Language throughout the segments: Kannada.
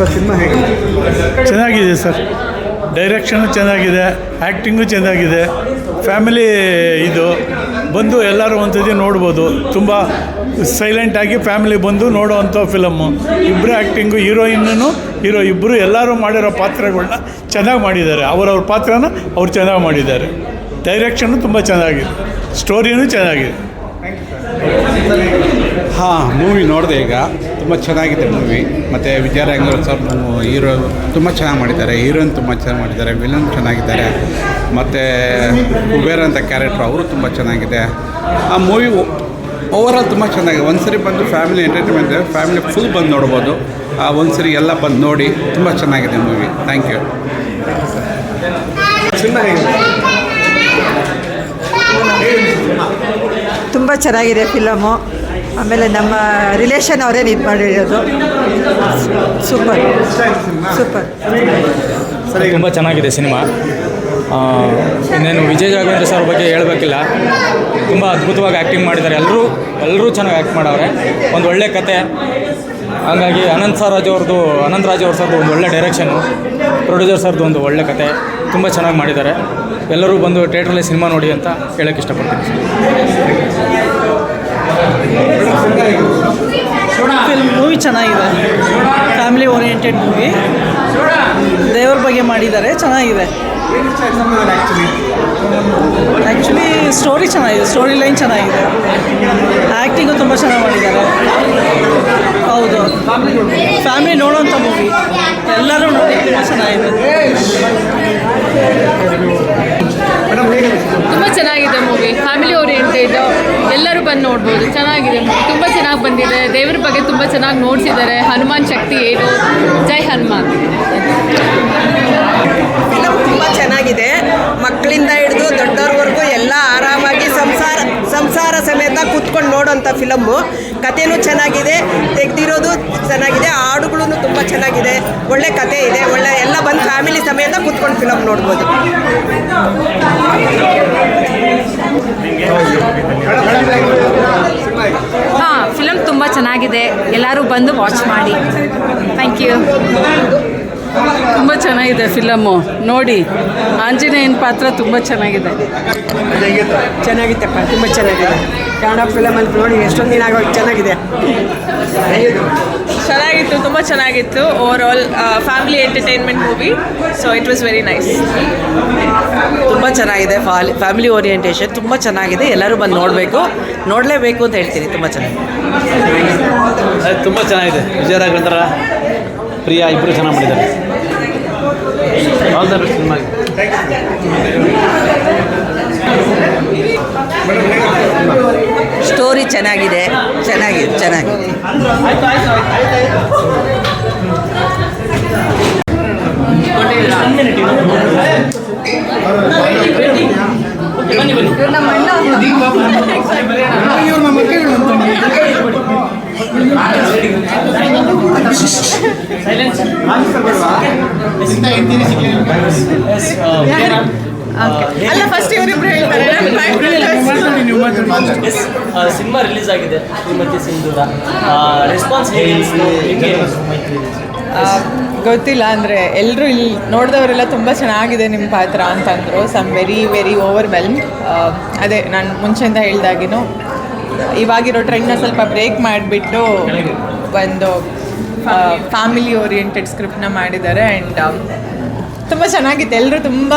ಸರ್ ಸಿನಿಮಾ ಹೇಗೆ? ಚೆನ್ನಾಗಿದೆ ಸರ್, ಡೈರೆಕ್ಷನು ಚೆನ್ನಾಗಿದೆ, ಆ್ಯಕ್ಟಿಂಗು ಚೆನ್ನಾಗಿದೆ, ಫ್ಯಾಮಿಲಿ ಇದು ಬಂದು ಎಲ್ಲರೂ ಒಂದ್ಸತಿ ನೋಡ್ಬೋದು. ತುಂಬ ಸೈಲೆಂಟಾಗಿ ಫ್ಯಾಮಿಲಿ ಬಂದು ನೋಡೋವಂಥ ಫಿಲಮ್ಮು. ಇಬ್ಬರು ಆ್ಯಕ್ಟಿಂಗು, ಹೀರೋ ಇಬ್ಬರು ಎಲ್ಲರೂ ಮಾಡಿರೋ ಪಾತ್ರಗಳನ್ನ ಚೆನ್ನಾಗಿ ಮಾಡಿದ್ದಾರೆ. ಅವರವ್ರ ಪಾತ್ರನ ಅವ್ರು ಚೆನ್ನಾಗಿ ಮಾಡಿದ್ದಾರೆ. ಡೈರೆಕ್ಷನ್ನು ತುಂಬ ಚೆನ್ನಾಗಿದೆ, ಸ್ಟೋರಿನೂ ಚೆನ್ನಾಗಿದೆ. ಹಾಂ, ಮೂವಿ ನೋಡಿದೆ ಈಗ. ತುಂಬ ಚೆನ್ನಾಗಿದೆ ಮೂವಿ. ಮತ್ತು ವಿಜಯರಾಘವೇಂದ್ರ ಸರ್ ಹೀರೋ ತುಂಬ ಚೆನ್ನಾಗಿ ಮಾಡಿದ್ದಾರೆ, ಹೀರೋಯಿನ್ ತುಂಬ ಚೆನ್ನಾಗಿ ಮಾಡಿದ್ದಾರೆ, ವಿಲನ್ ಚೆನ್ನಾಗಿದ್ದಾರೆ. ಮತ್ತು ಕುಬೇರ್ ಅಂತ ಕ್ಯಾರೆಕ್ಟ್ರು ಅವರು ತುಂಬ ಚೆನ್ನಾಗಿದೆ. ಆ ಮೂವಿ ಓವರಾಲ್ ತುಂಬ ಚೆನ್ನಾಗಿದೆ. ಒಂದು ಸರಿ ಬಂದು ಫ್ಯಾಮಿಲಿ ಎಂಟರ್ಟೈನ್ಮೆಂಟ್, ಫ್ಯಾಮಿಲಿ ಫುಲ್ ಬಂದು ನೋಡ್ಬೋದು. ಒಂದು ಸರಿ ಎಲ್ಲ ಬಂದು ನೋಡಿ, ತುಂಬ ಚೆನ್ನಾಗಿದೆ ಮೂವಿ. Thank you. ಸಿನಿಮಾ ಹೇಗೆ? ತುಂಬ ಚೆನ್ನಾಗಿದೆ ಫಿಲಮು. ಆಮೇಲೆ ನಮ್ಮ ರಿಲೇಷನ್ ಅವರೇ ಇದು ಮಾಡಿರೋದು. Super super. ತುಂಬ ಚೆನ್ನಾಗಿದೆ ಸಿನಿಮಾ. ಇನ್ನೇನು ವಿಜಯ್ ರಾಘವೇಂದ್ರ ಸರ್ ಬಗ್ಗೆ ಹೇಳಬೇಕಿಲ್ಲ. ತುಂಬ ಅದ್ಭುತವಾಗಿ ಆ್ಯಕ್ಟಿಂಗ್ ಮಾಡಿದ್ದಾರೆ. ಎಲ್ಲರೂ ಚೆನ್ನಾಗಿ ಆ್ಯಕ್ಟ್ ಮಾಡವ್ರೆ. ಒಂದು ಒಳ್ಳೆ ಕತೆ. ಹಾಗಾಗಿ ಅನಂತ್ ರಾಜ್ ಅವ್ರದ್ದು ಒಂದು ಒಳ್ಳೆ ಡೈರೆಕ್ಷನು, ಪ್ರೊಡ್ಯೂಸರ್ ಸರ್ದು ಒಂದು ಒಳ್ಳೆ ಕತೆ, ತುಂಬ ಚೆನ್ನಾಗಿ ಮಾಡಿದ್ದಾರೆ. ಎಲ್ಲರೂ ಬಂದು ಥಿಯೇಟ್ರಲ್ಲಿ ಸಿನಿಮಾ ನೋಡಿ ಅಂತ ಹೇಳೋಕ್ಕೆ ಇಷ್ಟಪಡ್ತೀನಿ. ಮೂವಿ ಚೆನ್ನಾಗಿದೆ, ಫ್ಯಾಮಿಲಿ ಓರಿಯೆಂಟೆಡ್ ಮೂವಿ. ದೇವ್ರ ಬಗ್ಗೆ ಮಾಡಿದ್ದಾರೆ, ಚೆನ್ನಾಗಿದೆ. ಆ್ಯಕ್ಚುಲಿ ಸ್ಟೋರಿ ಚೆನ್ನಾಗಿದೆ, ಸ್ಟೋರಿ ಲೈನ್ ಚೆನ್ನಾಗಿದೆ, ಆ್ಯಕ್ಟಿಂಗು ತುಂಬ ಚೆನ್ನಾಗಿ ಮಾಡಿದ್ದಾರೆ. ಹೌದು, ಫ್ಯಾಮಿಲಿ ನೋಡೋಂಥ ಮೂವಿ, ಎಲ್ಲರೂ ನೋಡಿ ತುಂಬ ಚೆನ್ನಾಗಿದೆ. ತುಂಬ ಚೆನ್ನಾಗಿದೆ ಮೂವಿ, ಫ್ಯಾಮಿಲಿ ಓರಿಯೆಂಟೆಡ್, ಎಲ್ಲರೂ ಬಂದು ನೋಡ್ಬೋದು. ಚೆನ್ನಾಗಿದೆ ಮೂವಿ, ತುಂಬ ಚೆನ್ನಾಗಿ ಬಂದಿದೆ. ದೇವ್ರ ಬಗ್ಗೆ ತುಂಬ ಚೆನ್ನಾಗಿ ನೋಡ್ಸಿದ್ದಾರೆ. ಹನುಮಾನ್ ಶಕ್ತಿ ಏನು, ಜೈ ಹನುಮಾನ್. ಫಿಲಮ್ ತುಂಬ ಚೆನ್ನಾಗಿದೆ. ಮಕ್ಕಳಿಂದ ಹಿಡಿದು ದೊಡ್ಡವ್ರವರೆಗೂ ಎಲ್ಲ ಆರಾಮಾಗಿ ಸಂಸಾರ ಸಮೇತ ಕೂತ್ಕೊಂಡು ನೋಡೋಂಥ ಫಿಲಮ್ಮು. ಕಥೆನೂ ಚೆನ್ನಾಗಿದೆ, ತೆಗೆದಿರೋದು ಚೆನ್ನಾಗಿದೆ, ಹಾಡುಗಳೂ ತುಂಬ ಚೆನ್ನಾಗಿದೆ, ಒಳ್ಳೆ ಕತೆ ಇದೆ, ಒಳ್ಳೆ ಎಲ್ಲ ಬಂದು ಫ್ಯಾಮಿಲಿ ಸಮೇತ ಕೂತ್ಕೊಂಡು ಫಿಲಮ್ ನೋಡ್ಬೋದು. ಹಾಂ, ಫಿಲಮ್ ತುಂಬ ಚೆನ್ನಾಗಿದೆ, ಎಲ್ಲರೂ ಬಂದು ವಾಚ್ ಮಾಡಿ. Thank you. ತುಂಬ ಚೆನ್ನಾಗಿದೆ ಫಿಲಮ್ಮು, ನೋಡಿ. ಆಂಜನೇಯನ ಪಾತ್ರ ತುಂಬ ಚೆನ್ನಾಗಿದೆ. ಚೆನ್ನಾಗಿತ್ತಪ್ಪ, ತುಂಬ ಚೆನ್ನಾಗಿದೆ. ಕನ್ನಡ ಫಿಲಮಲ್ಲಿ ನೋಡಿ ಎಷ್ಟೊಂದು ದಿನ ಆಗೋದು. ಚೆನ್ನಾಗಿದೆ, ಚೆನ್ನಾಗಿತ್ತು, ತುಂಬ ಚೆನ್ನಾಗಿತ್ತು. Over all family entertainment movie, so it was very nice. ತುಂಬ ಚೆನ್ನಾಗಿದೆ, ಫ್ಯಾಮಿಲಿ ಓರಿಯೆಂಟೇಷನ್ ತುಂಬ ಚೆನ್ನಾಗಿದೆ. ಎಲ್ಲರೂ ಬಂದು ನೋಡಲೇಬೇಕು ಅಂತ ಹೇಳ್ತೀನಿ. ತುಂಬ ಚೆನ್ನಾಗಿದೆ. ತುಂಬ ಚೆನ್ನಾಗಿದೆ. ವಿಜಯ್ ರಾಘವೇಂದ್ರ, ಪ್ರಿಯಾ ಇಬ್ಬರು ಚೆನ್ನಾಗಿ ಮಾಡಿದ್ದಾರೆ. ಆಲ್ ದ ಬೆಸ್ಟ್ ಸಿನಿಮಾಗೆ. ಸ್ಟೋರಿ ಚೆನ್ನಾಗಿದೆ. ಅಲ್ಲ, ಫಸ್ಟ್ ಇವರಿಬ್ರು ಹೇಳ್ತಾರೆ. ಸಿನಿಮಾ ರಿಲೀಸ್ ಆಗಿದೆ, ಶ್ರೀಮತಿ ಸಿಂಧೂರ. ರೆಸ್ಪಾನ್ಸ್ ಹೇಗೆ? ಗೊತ್ತಿಲ್ಲ, ಅಂದರೆ ಎಲ್ಲರೂ ಇಲ್ಲಿ ನೋಡಿದವರೆಲ್ಲ ತುಂಬ ಚೆನ್ನಾಗಿದೆ ನಿಮ್ಮ ಪಾತ್ರ ಅಂತಂದರು. Very overwhelmed. ಅದೇ ನಾನು ಮುಂಚೆಯಿಂದ ಹೇಳ್ದಾಗಿನೂ ಇವಾಗಿರೋ ಟ್ರೆಂಡ್ನ ಸ್ವಲ್ಪ ಬ್ರೇಕ್ ಮಾಡಿಬಿಟ್ಟು ಒಂದು ಫ್ಯಾಮಿಲಿ ಓರಿಯೆಂಟೆಡ್ ಸ್ಕ್ರಿಪ್ಟ್ನ ಮಾಡಿದ್ದಾರೆ. ಆ್ಯಂಡ್ ತುಂಬ ಚೆನ್ನಾಗಿತ್ತು. ಎಲ್ಲರೂ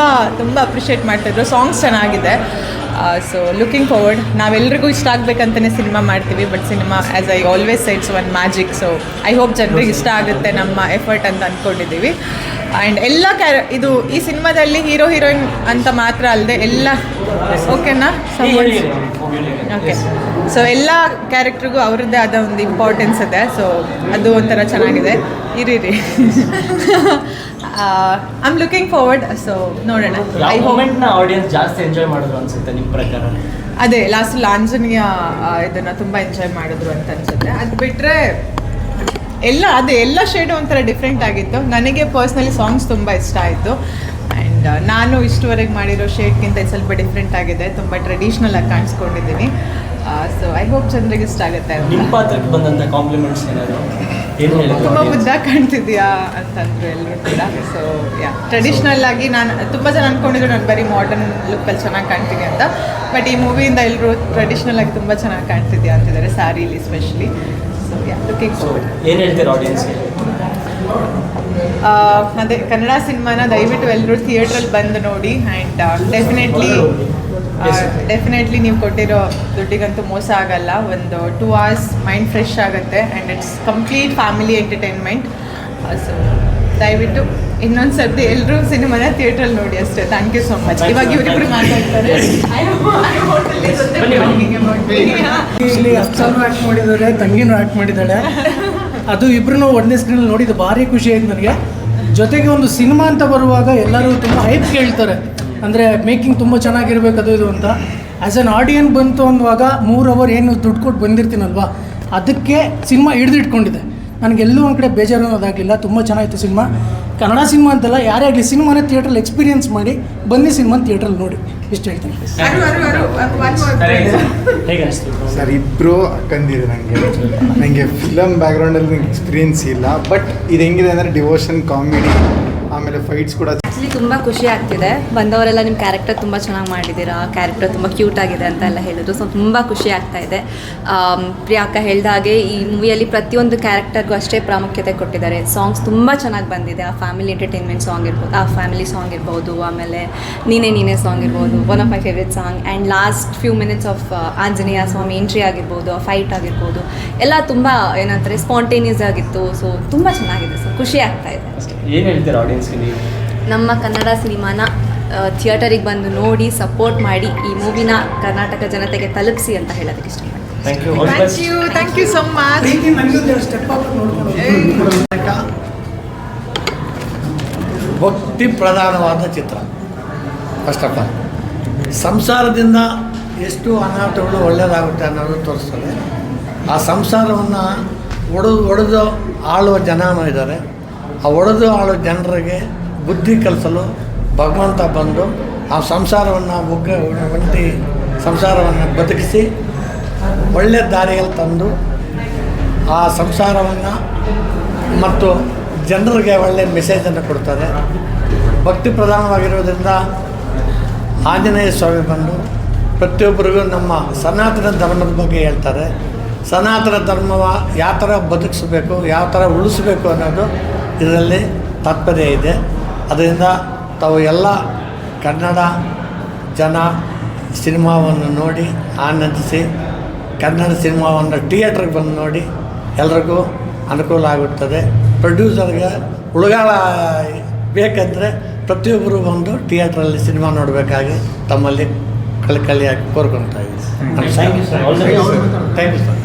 ತುಂಬ ಅಪ್ರಿಷಿಯೇಟ್ ಮಾಡ್ತಿದ್ರು. ಸಾಂಗ್ಸ್ ಚೆನ್ನಾಗಿದೆ. So looking forward. ನಾವೆಲ್ರಿಗೂ ಇಷ್ಟ ಆಗಬೇಕಂತಲೇ ಸಿನಿಮಾ ಮಾಡ್ತೀವಿ, ಬಟ್ ಸಿನಿಮಾ as I always say it's one magic. So I hope ಜನರಿಗೆ ಇಷ್ಟ ಆಗುತ್ತೆ ನಮ್ಮ ಎಫರ್ಟ್ ಅಂತ ಅಂದ್ಕೊಂಡಿದ್ದೀವಿ. ಆ್ಯಂಡ್ ಎಲ್ಲ ಇದು ಈ ಸಿನಿಮಾದಲ್ಲಿ ಹೀರೋಯಿನ್ ಅಂತ ಮಾತ್ರ ಅಲ್ಲದೆ ಎಲ್ಲ ಓಕೆನಾ ಓಕೆ. ಸೊ ಎಲ್ಲ ಕ್ಯಾರೆಕ್ಟ್ರಿಗೂ ಅವ್ರದ್ದೇ ಆದ ಒಂದು ಇಂಪಾರ್ಟೆನ್ಸ್ ಇದೆ. ಸೊ ಅದು ಒಂಥರ ಚೆನ್ನಾಗಿದೆ. ಇರಿ I am looking forward. So ನೋಡೋಣ. ಐ ಮೂಮೆಂಟ್ನ ಆಡಿಯನ್ಸ್ ಜಾಸ್ತಿ ಎಂಜಾಯ್ ಮಾಡಿದ್ರು ಅನ್ಸುತ್ತೆ ನಿಮ್ಮ ಪ್ರಕಾರ? ಅದೇ ಲಾಸ್ಟ್ ಆಂಜನೇಯ ಇದನ್ನು ತುಂಬ ಎಂಜಾಯ್ ಮಾಡಿದ್ರು ಅಂತ ಅನ್ಸುತ್ತೆ. ಅದು ಬಿಟ್ಟರೆ ಎಲ್ಲ ಶೇಡು ಒಂಥರ ಡಿಫ್ರೆಂಟ್ ಆಗಿತ್ತು. ನನಗೆ ಪರ್ಸ್ನಲಿ ಸಾಂಗ್ಸ್ ತುಂಬ ಇಷ್ಟ ಆಯಿತು. ಆ್ಯಂಡ್ ನಾನು ಇಷ್ಟುವರೆಗೆ ಮಾಡಿರೋ ಶೇಡ್ಗಿಂತ ಸ್ವಲ್ಪ ಡಿಫ್ರೆಂಟ್ ಆಗಿದೆ. ತುಂಬ ಟ್ರೆಡಿಷ್ನಲ್ ಆಗಿ ಕಾಣಿಸ್ಕೊಂಡಿದ್ದೀನಿ. ಸೊ ಐ ಹೋಪ್ ಜನರಿಗೆ ಇಷ್ಟ ಆಗುತ್ತೆ. ನಿಮ್ಮ ಪಾತ್ರಕ್ಕೆ ಬಂದಂಥ ಕಾಂಪ್ಲಿಮೆಂಟ್ಸ್ ಏನಾದರೂ? ಏನು ಹೇಳಿದ್ರು ತುಂಬ audience? ಮುದ್ದಾಗಿ ಕಾಣ್ತಿದ್ಯಾ ಅಂತಂದ್ರು ಎಲ್ಲರೂ ಕೂಡ. ಸೊ ಟ್ರೆಡಿಷ್ನಲ್ ಆಗಿ ನಾನು ತುಂಬ ಜನ ಅಂದ್ಕೊಂಡಿದ್ರು ನಾನು ಬರೀ ಮಾಡರ್ನ್ ಲುಕ್ಕಲ್ಲಿ ಚೆನ್ನಾಗಿ ಕಾಣ್ತೀನಿ ಅಂತ. ಬಟ್ ಈ ಮೂವಿಯಿಂದ ಎಲ್ಲರೂ ಟ್ರೆಡಿಷ್ನಲ್ ಆಗಿ ತುಂಬ ಚೆನ್ನಾಗಿ ಕಾಣ್ತಿದ್ಯಾ ಅಂತಿದ್ದಾರೆ, ಸ್ಯಾರಿಲಿ ಸ್ಪೆಷಲಿ. So looking forward. ಏನು ಹೇಳ್ತೀರಾ ಆಡಿಯನ್ಸ್ಗೆ? ಅದೇ ಕನ್ನಡ ಸಿನಿಮಾನ ದಯವಿಟ್ಟು ಎಲ್ಲರೂ ಥಿಯೇಟ್ರಲ್ಲಿ ಬಂದು ನೋಡಿ. ಆ್ಯಂಡ್ ಡೆಫಿನೆಟ್ಲಿ ನೀವು ಕೊಟ್ಟಿರೋ ದುಡ್ಡಿಗಂತೂ ಮೋಸ ಆಗಲ್ಲ. ಒಂದು 2 hours ಮೈಂಡ್ ಫ್ರೆಶ್ ಆಗುತ್ತೆ and it's complete family entertainment. So ದಯವಿಟ್ಟು ಇನ್ನೊಂದು ಸರ್ತಿ ಎಲ್ಲರೂ ಸಿನಿಮಾನ ಥಿಯೇಟ್ರಲ್ಲಿ ನೋಡಿ ಅಷ್ಟೇ. Thank you so much. ಇವಾಗ ಇವರಿಬ್ಬರು ಮಾತಾಡ್ತಾರೆ. ಅಚ್ಚನೂ ಆ್ಯಕ್ಟ್ ಮಾಡಿದ್ದಾರೆ, ತಂಗಿನೂ ಆ್ಯಕ್ಟ್ ಮಾಡಿದ್ದಾಳೆ. ಅದು ಇಬ್ಬರೂ ಒಂದೇ ಸ್ಕ್ರೀನಲ್ಲಿ ನೋಡಿದ್ದು ಭಾರಿ ಖುಷಿ ಆಯ್ತು ನನಗೆ. ಜೊತೆಗೆ ಒಂದು ಸಿನಿಮಾ ಅಂತ ಬರುವಾಗ ಎಲ್ಲರೂ ತುಂಬ ಹೈಪ್ ಕೇಳ್ತಾರೆ, ಅಂದರೆ ಮೇಕಿಂಗ್ ತುಂಬ ಚೆನ್ನಾಗಿರ್ಬೇಕು ಅದು ಇದು ಅಂತ. ಆ್ಯಸ್ ಅನ್ ಆಡಿಯನ್ ಬಂತು ಅನ್ನುವಾಗ 3 hour ಏನು ದುಡ್ಡು ಕೊಟ್ಟು ಬಂದಿರ್ತೀನಲ್ವ, ಅದಕ್ಕೆ ಸಿನಿಮಾ ಹಿಡಿದಿಟ್ಕೊಂಡಿದೆ. ನನಗೆಲ್ಲೂ ಒಂದು ಕಡೆ ಬೇಜಾರು ಅನ್ನೋದಾಗಲಿಲ್ಲ. ತುಂಬ ಚೆನ್ನಾಗಿತ್ತು ಸಿನಿಮಾ. ಕನ್ನಡ ಸಿನಿಮಾ ಅಂತಲ್ಲ, ಯಾರೇ ಆಗಲಿ ಸಿನಿಮಾನ ಥಿಯೇಟ್ರಲ್ಲಿ ಎಕ್ಸ್ಪೀರಿಯನ್ಸ್ ಮಾಡಿ ಬನ್ನಿ, ಸಿನಿಮಾ ಥಿಯೇಟ್ರಲ್ಲಿ ನೋಡಿ. ಇಷ್ಟು ಹೇಳ್ತೀನಿ. ಹೇಗೆ ಅನಿಸ್ತು? ಸರ್, ಇಬ್ಬರು ಅಕ್ಕಂದಿರು. ನನಗೆ ಫಿಲಮ್ ಬ್ಯಾಕ್ಗ್ರೌಂಡಲ್ಲಿ ನನಗೆ ಎಕ್ಸ್ಪೀರಿಯನ್ಸ್ ಇಲ್ಲ. ಬಟ್ ಇದು ಹೆಂಗಿದೆ ಅಂದರೆ ಡಿವೋಷನ್, ಕಾಮಿಡಿ, ಆಮೇಲೆ ಫೈಟ್ಸ್ ಕೂಡ. ಆ್ಯಕ್ಚುಲಿ ತುಂಬ ಖುಷಿ ಆಗ್ತಿದೆ. ಬಂದವರೆಲ್ಲ ನಿಮ್ಮ ಕ್ಯಾರೆಕ್ಟರ್ ತುಂಬ ಚೆನ್ನಾಗಿ ಮಾಡಿದ್ದೀರಾ, ಕ್ಯಾರೆಕ್ಟರ್ ತುಂಬ ಕ್ಯೂಟ್ ಆಗಿದೆ ಅಂತ ಎಲ್ಲ ಹೇಳಿದ್ರು. ಸೊ ತುಂಬ ಖುಷಿ ಆಗ್ತಾ ಇದೆ. ಪ್ರಿಯಾಂಕ ಹೇಳ್ದ ಹಾಗೆ ಈ ಮೂವಿಯಲ್ಲಿ ಪ್ರತಿಯೊಂದು ಕ್ಯಾರೆಕ್ಟರ್ಗೂ ಅಷ್ಟೇ ಪ್ರಾಮುಖ್ಯತೆ ಕೊಟ್ಟಿದ್ದಾರೆ. ಸಾಂಗ್ಸ್ ತುಂಬ ಚೆನ್ನಾಗಿ ಬಂದಿದೆ. ಆ ಫ್ಯಾಮಿಲಿ ಎಂಟರ್ಟೈನ್ಮೆಂಟ್ ಸಾಂಗ್ ಇರ್ಬೋದು, ಆ ಫ್ಯಾಮಿಲಿ ಸಾಂಗ್ ಇರ್ಬೋದು, ಆಮೇಲೆ ನೀನೇ ಸಾಂಗ್ ಇರ್ಬೋದು, one of my favourite song. And last few minutes of Anjaneya Swamy entry ಆಗಿರ್ಬೋದು, ಆ ಫೈಟ್ ಆಗಿರ್ಬೋದು, ಎಲ್ಲ ತುಂಬ ಏನಂತಾರೆ ಸ್ಪಾಂಟೇನಿಯಸ್ ಆಗಿತ್ತು. ಸೊ ತುಂಬ ಚೆನ್ನಾಗಿದೆ ಸರ್, ಖುಷಿ ಆಗ್ತಾ ಇದೆ. ಏನು ಹೇಳ್ತೀರಾ ಆಡಿಯನ್ಸ್ಗೆ ನೀವು? ನಮ್ಮ ಕನ್ನಡ ಸಿನಿಮಾನ ಥಿಯೇಟರಿಗೆ ಬಂದು ನೋಡಿ ಸಪೋರ್ಟ್ ಮಾಡಿ ಈ ಮೂವಿನ ಕರ್ನಾಟಕ ಜನತೆಗೆ ತಲುಪಿಸಿ ಅಂತ ಹೇಳೋದಕ್ಕೆ ಇಷ್ಟಪಡ್ತೀನಿ. Thank you. Thank you so much. Step up ನೋಡ್ಕೊಂಡು ಭಕ್ತಿ ಪ್ರಧಾನವಾದ ಚಿತ್ರ. ಫಸ್ಟ್ ಆಫ್ ಆಲ್ ಸಂಸಾರದಿಂದ ಎಷ್ಟು ಅನಾಹುತಗಳು ಒಳ್ಳೆಯದಾಗುತ್ತೆ ಅನ್ನೋದು ತೋರಿಸ್ತದೆ. ಆ ಸಂಸಾರವನ್ನು ಒಡೆದು ಆಳುವ ಜನನೂ ಇದ್ದಾರೆ. ಆ ಒಡೆದು ಆಳುವ ಜನರಿಗೆ ಬುದ್ಧಿ ಕಲಿಸಲು ಭಗವಂತ ಬಂದು ಆ ಸಂಸಾರವನ್ನು ಒಂಟಿ ಸಂಸಾರವನ್ನು ಬದುಕಿಸಿ ಒಳ್ಳೆಯ ದಾರಿಯಲ್ಲಿ ತಂದು ಆ ಸಂಸಾರವನ್ನು ಮತ್ತು ಜನರಿಗೆ ಒಳ್ಳೆಯ ಮೆಸೇಜನ್ನು ಕೊಡ್ತಾರೆ. ಭಕ್ತಿ ಪ್ರಧಾನವಾಗಿರೋದ್ರಿಂದ ಆಂಜನೇಯ ಸ್ವಾಮಿ ಬಂದು ಪ್ರತಿಯೊಬ್ಬರಿಗೂ ನಮ್ಮ ಸನಾತನ ಧರ್ಮದ ಬಗ್ಗೆ ಹೇಳ್ತಾರೆ. ಸನಾತನ ಧರ್ಮವ ಯಾವ ಥರ ಬದುಕಿಸ್ಬೇಕು, ಯಾವ ಥರ ಉಳಿಸ್ಬೇಕು ಅನ್ನೋದು ಇದರಲ್ಲಿ ತಾತ್ಪರ್ಯ ಇದೆ. ಅದರಿಂದ ತಾವು ಎಲ್ಲ ಕನ್ನಡ ಜನ ಸಿನಿಮಾವನ್ನು ನೋಡಿ ಆನಂದಿಸಿ, ಕನ್ನಡ ಸಿನಿಮಾವನ್ನು ಥಿಯೇಟ್ರಿಗೆ ಬಂದು ನೋಡಿ ಎಲ್ರಿಗೂ ಅನುಕೂಲ ಆಗುತ್ತದೆ. ಪ್ರೊಡ್ಯೂಸರ್ಗೆ ಉಳುಗಾಳ ಬೇಕಂದರೆ ಪ್ರತಿಯೊಬ್ಬರು ಬಂದು ಥಿಯೇಟ್ರಲ್ಲಿ ಸಿನಿಮಾ ನೋಡಬೇಕಾಗಿ ತಮ್ಮಲ್ಲಿ ಕಳಕಳಿಯಾಗಿ ಕೋರ್ಕೊಳ್ತಾ ಇದ್ದೀವಿ. Thank you sir. Thank you sir.